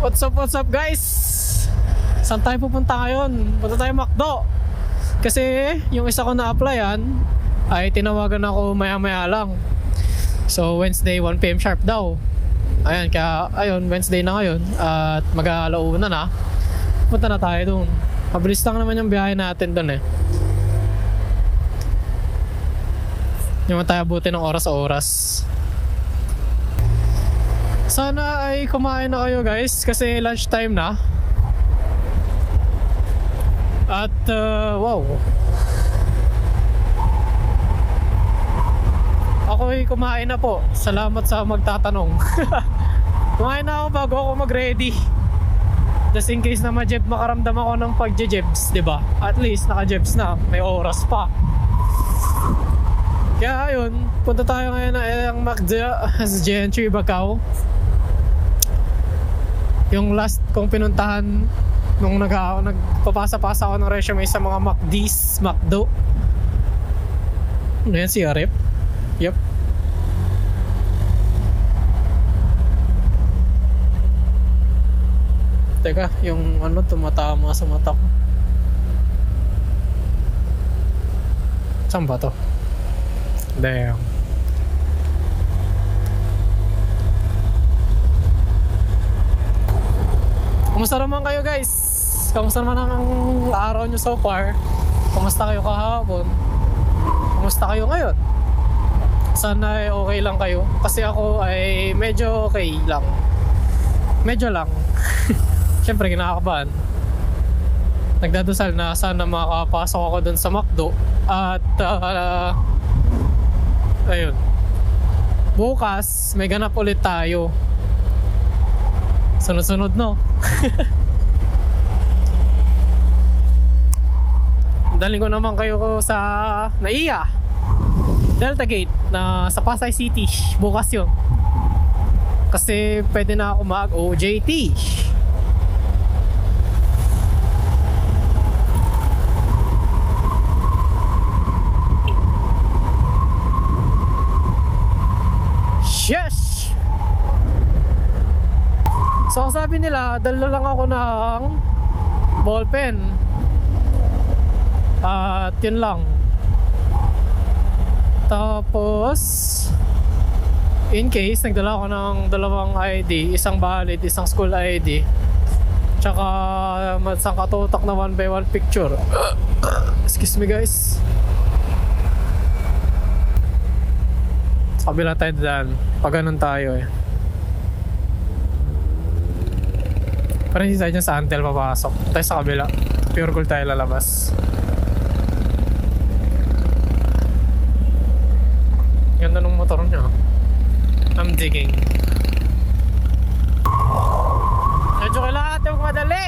What's up guys? Saan tayo pupunta ngayon? Punta tayo McDo. Kasi yung isa ko na-applyan ay tinawagan ako maya-maya lang. So Wednesday 1 PM sharp daw. Ayan, kaya ayun, Wednesday na ngayon at mag-aalauna na. Punta na tayo dun. Mabilis lang naman yung biyahe natin dun eh. Hindi naman tayo abutin ng oras-oras. Sana ay kumain na kayo guys kasi lunchtime na. At wow, ako'y kumain na po. Salamat sa magtatanong. Kumain na ako bago ako mag-ready. Just in case na makaramdam ako ng pagje-jebs, diba? At least naka-jebs na, may oras pa. Kaya ayun, punta tayo ngayon ng McDo sa Gentry, Bacau. Yung last kong pinuntahan nung nagpapasa-pasa ako ng resume sa mga McDo. Ano yan, si Arep? Yep. Teka, yung ano tumatama sa mata ko. Saan ba to? Damn. Kumusta naman kayo guys? Kumusta naman ang araw nyo so far? Kumusta kayo kahapon? Kumusta kayo ngayon? Sana ay okay lang kayo. Kasi ako ay medyo okay lang. Medyo lang. Siyempre kinakabahan. Nagdadasal na sana makapasok ako dun sa McDo. At ayun, bukas may ganap ulit tayo. Sunod-sunod no. Daling ko naman kayo sa NAIA Delta Gate na sa Pasay City bukas yun. Kasi pwede na ako mag-OJT. Yes! So sabi nila, dala lang ako ng ballpen. At yun lang. Tapos in case, nagdala ako ng dalawang ID. Isang valid, isang school ID. Tsaka isang katutak na 1x1 picture. Excuse me guys. Sa kabila tayo daan. Pag ganun tayo eh. Parang hindi tayo dyan sa Antel papasok. Tayo sa kabila. Pure gold tayo lalabas. Ganda ng motor niya. I'm digging. Medyo kailangan natin magmadali.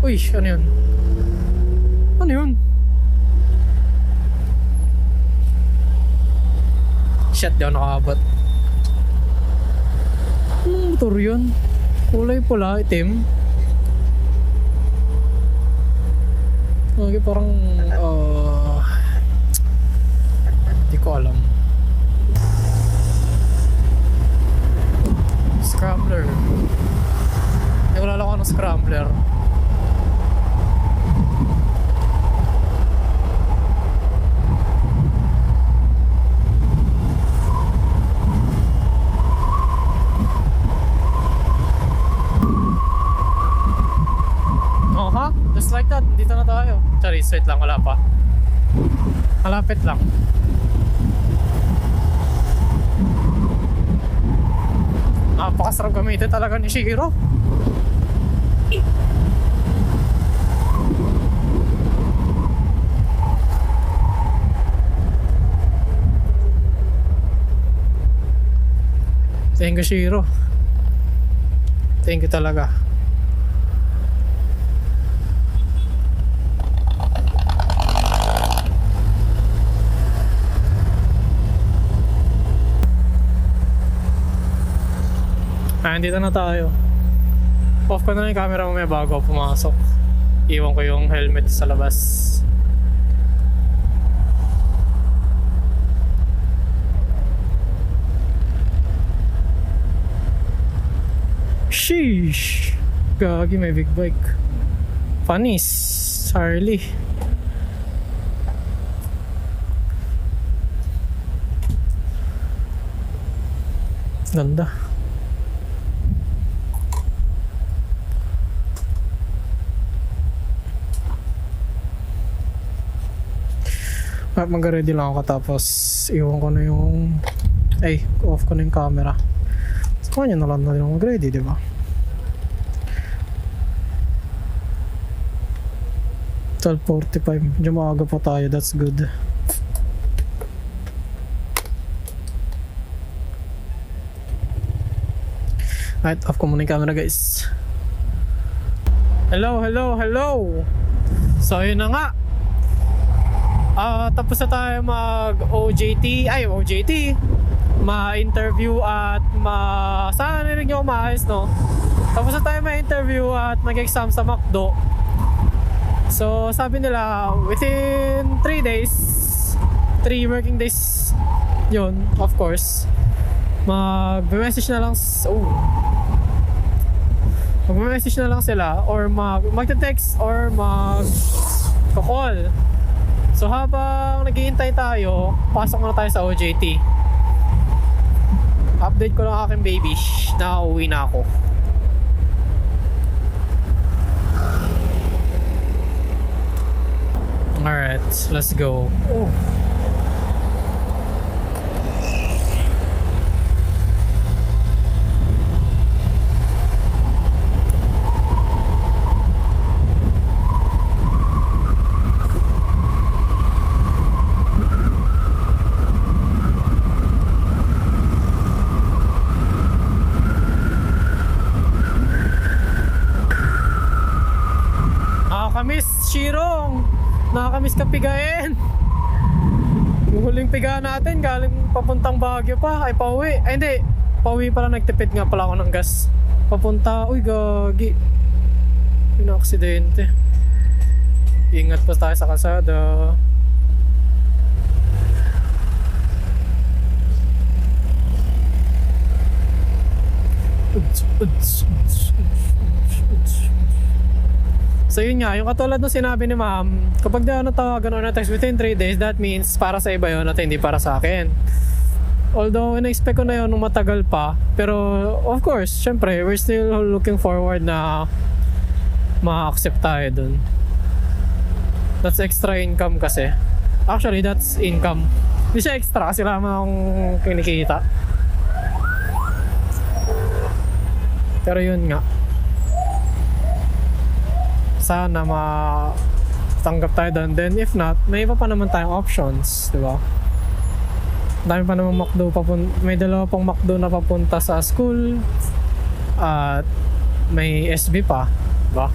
Uy, ano yun? Ano yun? Shit, di ako nakakabot. Anong motor yun? Kulay pula, itim. Okay, parang hindi ko alam. Scrambler. Hindi ko alam kung anong scrambler. Just like that, dito na tayo. Sorry, straight lang, wala pa. Malapit lang. Napakasarap gamitin talaga ni Shihiro. Thank you Shihiro. Thank you talaga. Dito na tayo. Off ko na lang yung camera mamaya bago ako pumasok. Iwan ko yung helmet sa labas. Sheesh! Gagi, may big bike. Panis. Harley. Ganda. Mag-ready lang ako tapos iwan ko na yung off ko na yung camera. So kanya na lang na din mag-ready, diba? 12:45. Medyo maaga pa tayo, that's good. Right, off ko muna yung camera, guys. Hello. So yun na nga. Tapos na tayo mag-OJT, ma-interview at sana narinig nyo maayos, no? Tapos na tayo ma-interview at mag-exam sa McDo. So, sabi nila, within 3 days, 3 working days, yun, of course, mag-message na lang, mag-message na lang sila, or mag-text, or mag-call. So habang naghihintay tayo, pasok muna tayo sa OJT. Update ko lang aking baby na uuwi na ako. Alright, let's go. Nakakamiss ka pigain. Yung huling piga natin galing papuntang Baguio pa. Ay pauwi. Ay hindi, pauwi pala, nagtipid nga pala ako ng gas. Papunta, uy gagi, yun ang aksidente. Ingat pa tayo sa kalsada. So yun nga, yung katulad ng sinabi ni ma'am, kapag di ako natawagan or na-text within 3 days, that means para sa iba yun at hindi para sa akin. Although, in-expect ko na yun nung matagal pa, pero of course, syempre, we're still looking forward na ma-accept tayo dun. That's extra income kasi. Actually, that's income. Hindi siya extra kasi lamang akong kinikita. Pero yun nga, sana matanggap tayo doon. Then if not, may iba pa naman tayong options, di ba? Dami pa naman McDo may dalawa pang McDo na papunta sa school at may SB pa, di ba?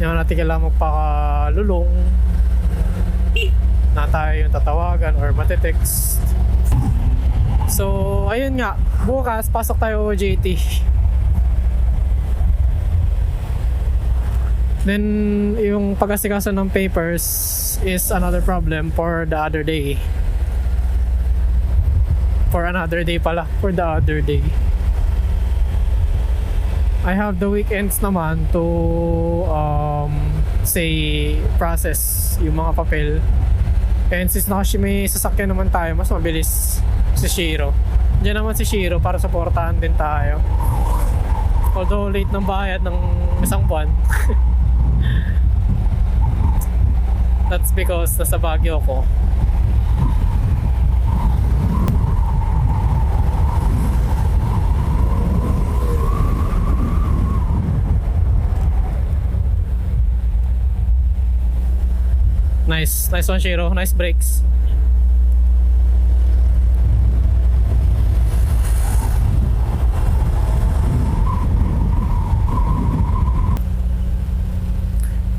Hindi naman natin kailangan magpakalulong na tayo yung tatawagan or matetext. So ayun nga, bukas pasok tayo OJT. Then, yung pag-asikaso ng papers is another problem for the other day. For another day pala. For the other day. I have the weekends naman to say process yung mga papel. And since may sasakyan naman tayo, mas mabilis si Shiro. Diyan naman si Shiro para supportahan din tayo. Although late ng bayad ng isang buwan. That's because nasa Baguio ko. Nice one, Shiro. Nice brakes.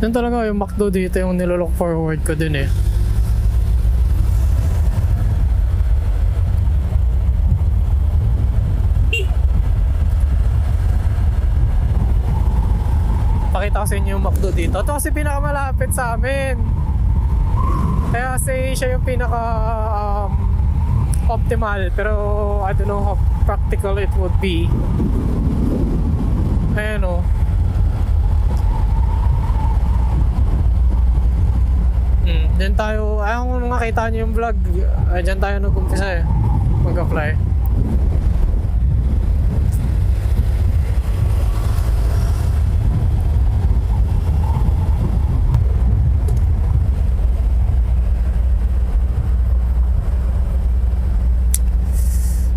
Yan talaga yung McDo dito yung nilolook forward ko din eh. Pakita ko sa inyo yung McDo dito. Ito kasi pinakamalapit sa amin. Kaya say siya yung pinaka optimal, pero I don't know how practical it would be. Ayan o. Diyan tayo, ayun kung nakita nyo yung vlog, diyan tayo nag-umpisa mag-apply.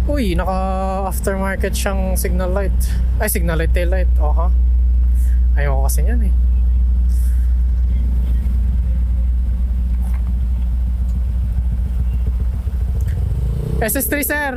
Uy, naka aftermarket siyang signal light. Ay, signal light, tail light. Oha. Ayoko kasi yan eh. SS3 sir.